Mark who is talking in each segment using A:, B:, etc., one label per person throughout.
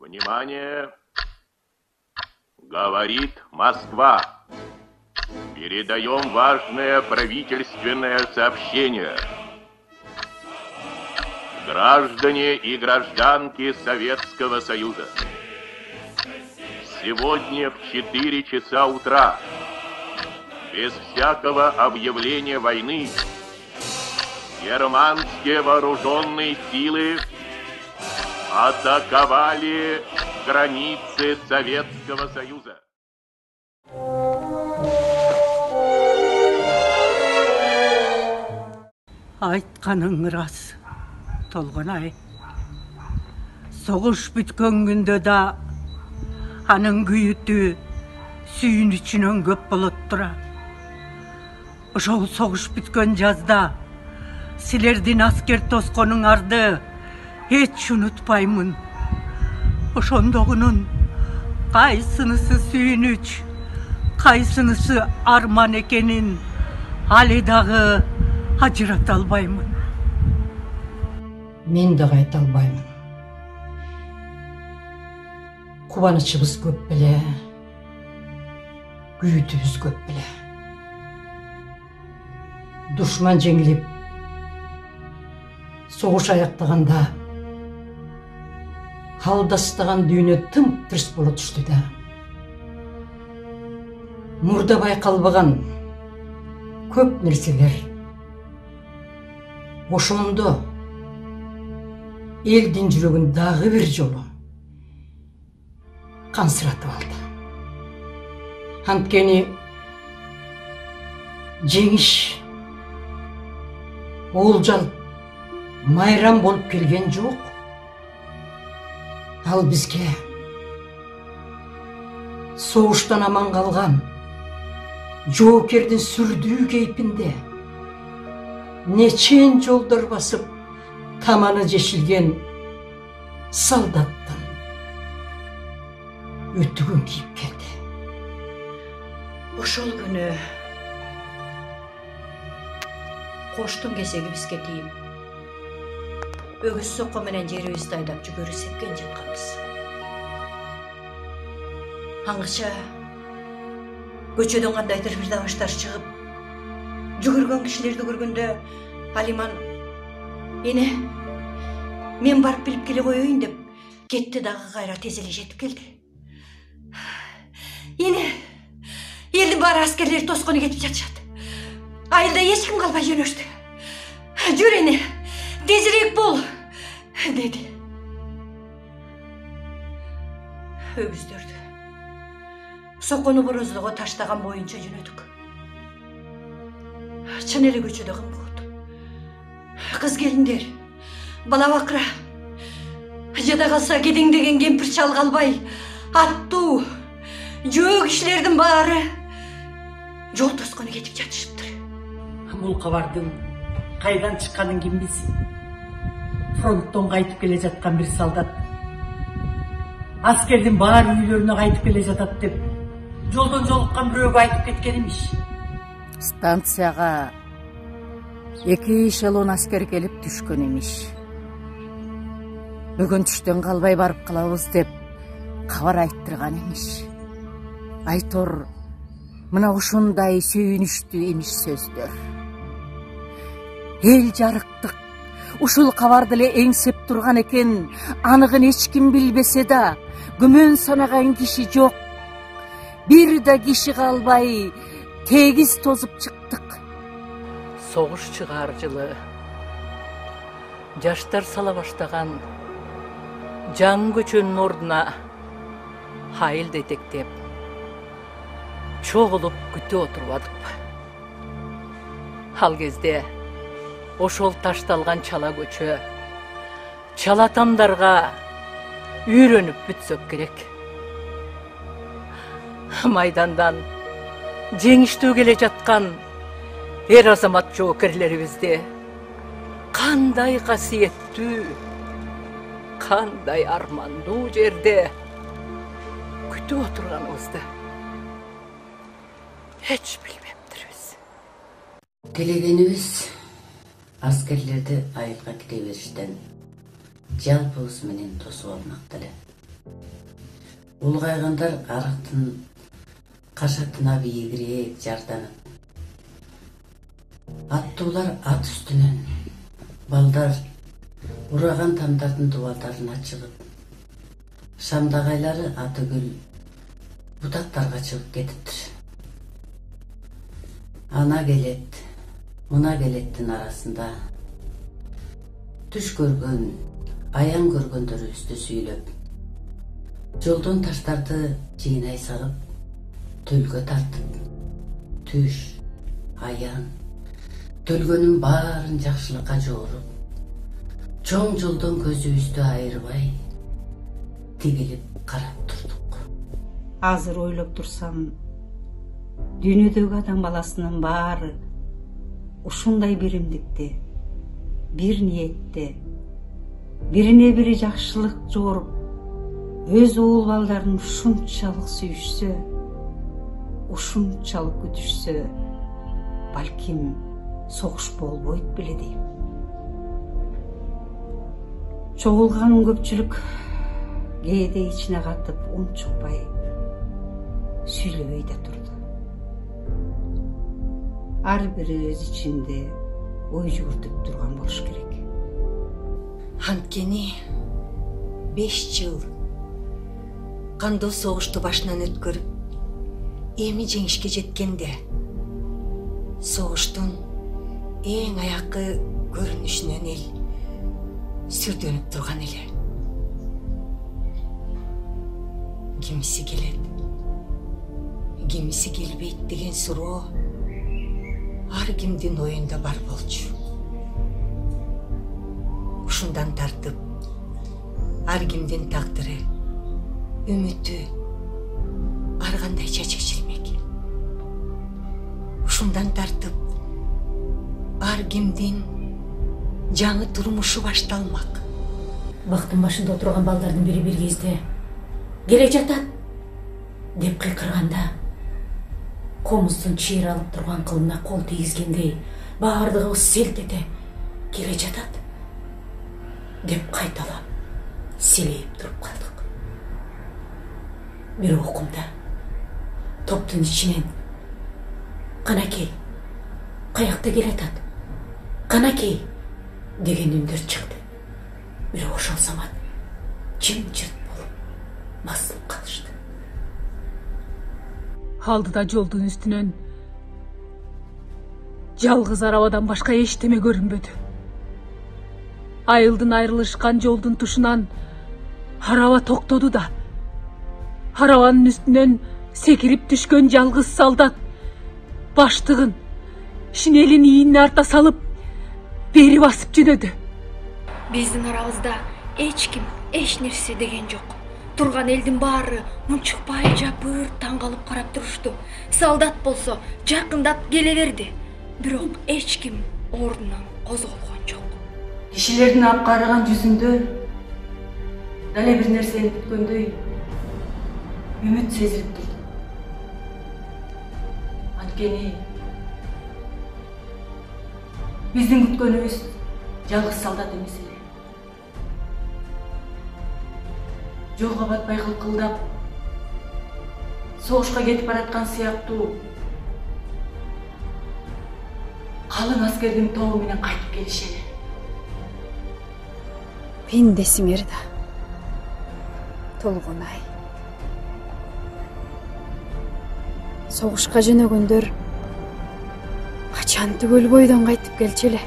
A: Внимание! Говорит Москва. Передаем важное правительственное сообщение. Граждане и гражданки Советского Союза. Сегодня в 4 часа утра, без всякого объявления войны, германские вооруженные силы атаковали границы Советского Союза.
B: Айтқаның рас, Толғанай. Соғыш бүткен күнде да аның күйіті сүйінішінен көп болып тұра. Ошол соғыш бүткен жазда силердин аскер тосконуң арды эч унутпаймын. Ошондогунун кайсынысы сүйүнүч, кайсынысы арман экенин али дагы ажырата албаймын.
C: Мен дагы айта албаймын. Кубанычыбыз көп беле, күйүтүбүз көп беле. Душман жеңилип, соғыш аяктаганда халдастаган дүйнө тым-тырс боло түштү да. Мурда байкалбаган көп нерселер ошондо элдин жүрөгүн дагы бир жолу кансыратып алды. Анткени жеңиш олжал майрам болуп келген жок. Ал бизге соғыштан аман калган жоокердин сүрдүү кейпинде нечен жолдор басып таманы жешилген солдаттын өтүгүн кийип келди.
D: Ошол күнү коштун кесеги бизге тийип, өгүз сокко менен жерибизди айдап жүгөрү сепкен жатканбыз. Аңгыча көчөдөн кандайдыр бир дабаштар чыгып, жүгүргөн кишилерди көргөндө Алиман эне мен барып билип келе коеюн деп кетти дагы кайра тез эле жетип келди. Эне элдин баары аскерлер тоскону кетип жатышат. Айылда эч ким калбай жөнөштү. Жүр эне, тезирээк бол, деди. Өгүздөрдү сокону бороздого таштаган боюнча жөнөдүк. Чын эле көчөдө кым болот. Кыз келиндер, бала бакыра, жада калса кедеңдеген кемпир чал калбай, аттуу, жөө кишилердин баары жол тоскону кетип жатышыптыр.
B: Бул кабардын кайдан чыкканын ким билсин? Фронттон кайтып келе жаткан бир солдат аскердин баары үйлөрүнө кайтып келе жатат деп жолдон жолуккан бирөөгө айтып кеткен имиш.
E: Станцияга 2 эшелон аскер келип түшкөн имиш. Бүгүн түштөн калбай барып калабыз деп кабар айттырган имиш. Айтор мына ушундай сүйүнүчтүү имиш сөздөр. Эл жарыктык ушул кабарды эле эңсеп турган экен, аныгын эч ким билбесе да, күмөн санаган киши жок. Бир да киши калбай тегиз тозуп чыктык.
F: Соғыш чыгаар жылы жаштар сала баштаган жаңы көчөнүн ордуна хайыл детектеп чогулуп күтүп отурбадык. Ал кезде ошол ташталган чала көчө чала тамдарга үйрөнүп бүтсөк керек. Майдандан жеңиштүү келе жаткан эр азамат жоокерлерибизди кандай касиеттүү, кандай армандуу жерде күтүп отурганыбызды эч билбептирбиз.
G: Телегенибиз аскерлерди айылга кире бериштен жалпыбыз менен тосуп алмак деле.
C: Улгайгандар арыктын кашатына бийигирээк жарданып. Аттуулар ат үстүнөн, балдар ураган тамдардын дубалдарына чыгып, шамдагайлары атыгүл бутактарга чыгып кетиптир. Ана келет, мына келеттин арасында түш көргөн, аян көргөндөрүбүздү сүйлөп, жолдон таштарды жыйнай сагып, төлгө тартып, түш, аян, төлгөнүн баарын жакшылыкка жооруп, чоң жолдон көзүбүздү айырбай, тигилип карап турдук.
G: Азыр ойлоп турсам, дүйнөдөгү адам баласынын баары ушундай биримдикте, бир ниетте, бирине бири жакшылык жооруп, өз уул балдарын ушунчалык сүйүшсө, ушунчалык күтүшсө, балким согуш болбойт беле дейм. Чогулган көпчүлүк кээде ичине катып унчукпай, сүйлөбөй да турду. Ар бири өз ичинде ой жүгүртүп турган болуш керек.
D: Анткени 5 жыл кандоо согушту башынан өткөрүп, эми жеңишке жеткенде согуштун эң аяккы көрүнүшүнөн эл сүрдөнүп турган эле. Кимиси келет, кимиси келбейт деген суроо ар кимдин оюнда бар болчу. Ушундан тартып, ар кимдин тагдыры, үмүтү ар кандайча чечилмек. Ушундан тартып, ар кимдин жаңы турмушу башталмак.
B: Бактын башында отурган балдардын бири бир кезде келе жатат деп кыйкырганда, комуздун чыйралып турган кылына кол тийгизгендей баардыгыбыз селт эте келе жатат деп кайталап селейип туруп калдык. Бир окумда топтун ичинен канакей, каякта келатат, канакей деген үндөр чыкты. Бирок ошол замат жымжырт болуп басылып калышты.
F: Алдыда жолдун үстүнөн жалгыз арабадан башка эчтеме көрүнбөдү. Айылдын айрылышкан жолдун тушунан араба токтоду да, арабанын үстүнөн секирип түшкөн жалгыз солдат баштыгын, шинелин ийине арта салып, бери басып жөнөдү.
H: Биздин арабызда эч ким, эч нерсе деген жок. Турган элдин баары унчукпай жапыр таң калып карап турушту. Солдат болсо жакындап келе берди. Бирок эч ким ордунан козголгон жок.
G: Кишилердин апкарыган жүзүндө дале бир нерсени күткөндөй үмүт сезилип турду. Анткени биздин күткөнүбүз жалгыз солдат эмес эле. Жолго батпай кылкылдап, согушка кетип бараткан сыяктуу калың аскердин тобу менен кайтып келишели.
I: Пенде Смирда, Толгунай. Согушка жөнөгөндөр качан түгөл бойдон кайтып келчеле.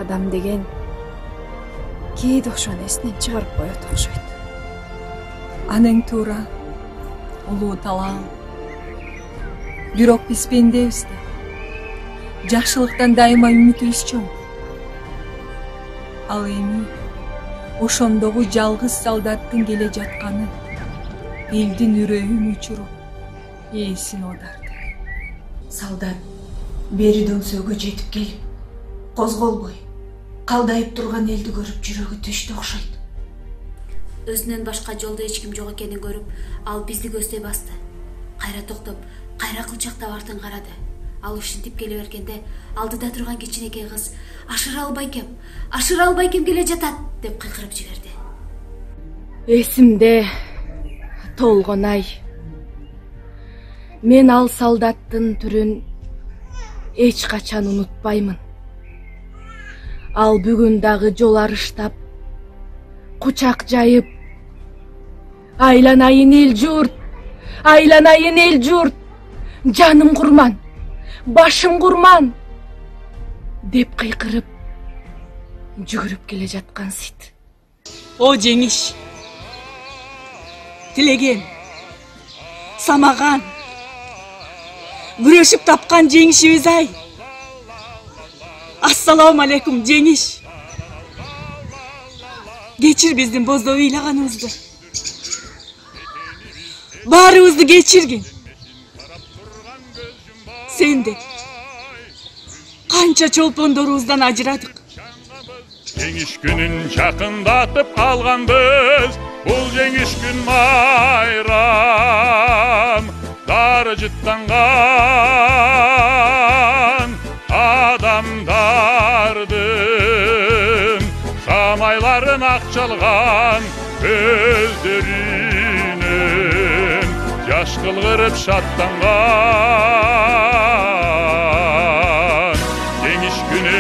I: Адам деген кээде ошону эсинен чыгарып коет окшойт.
J: Аның туура, улуу талаң. Бирок биз пендебиз да. Жакшылыктан дайыма үмүтүбүз чоң. Ал эми ошондогу жалгыз солдаттын келе жатканы элдин үрөйүн учуруп, ээсин оодарды.
G: Солдат бери дөңсөгө жетип келип, козголбой, калдайып турган элди көрүп жүрөгү түштү окшойт.
K: Өзүнөн башка жолдо эч ким жок экенин көрүп, ал бизди көздөй басты. Кайра токтоп, кайра кылчактап артын карады. Ал ушинтип келе бергенде, алдыда турган кичинекей кыз ашыра албай кем келе жатат деп кыйкырып жиберди.
J: Эсимде толгон ай. Мен ал солдаттын түрүн эч качан унутпаймын. Ал бүгүн дагы жол арыштап, кучак жайып, айланайын эл журт, айланайын эл журт, жаным курман, башым курман деп кыйкырып жүгүрүп келе жаткан сыйт.
E: О жеңиш, тилеген, самаган, күрөшүп тапкан жеңишибиз ай. Ассаламу алейкум жеңиш. Кечир биздин боздоп ыйлаганыбызды. Баарыбызды кечиргин. Сен де канча чолпондорубуздан ажырадык.
L: Жеңиш күнүн жакындатып калганбыз. Бул жеңиш күн майрам. Дары жыттанган адамдардын самайларын акчалган көздөрүнөн жаш кылгырып шаттанган. Жеңиш күнү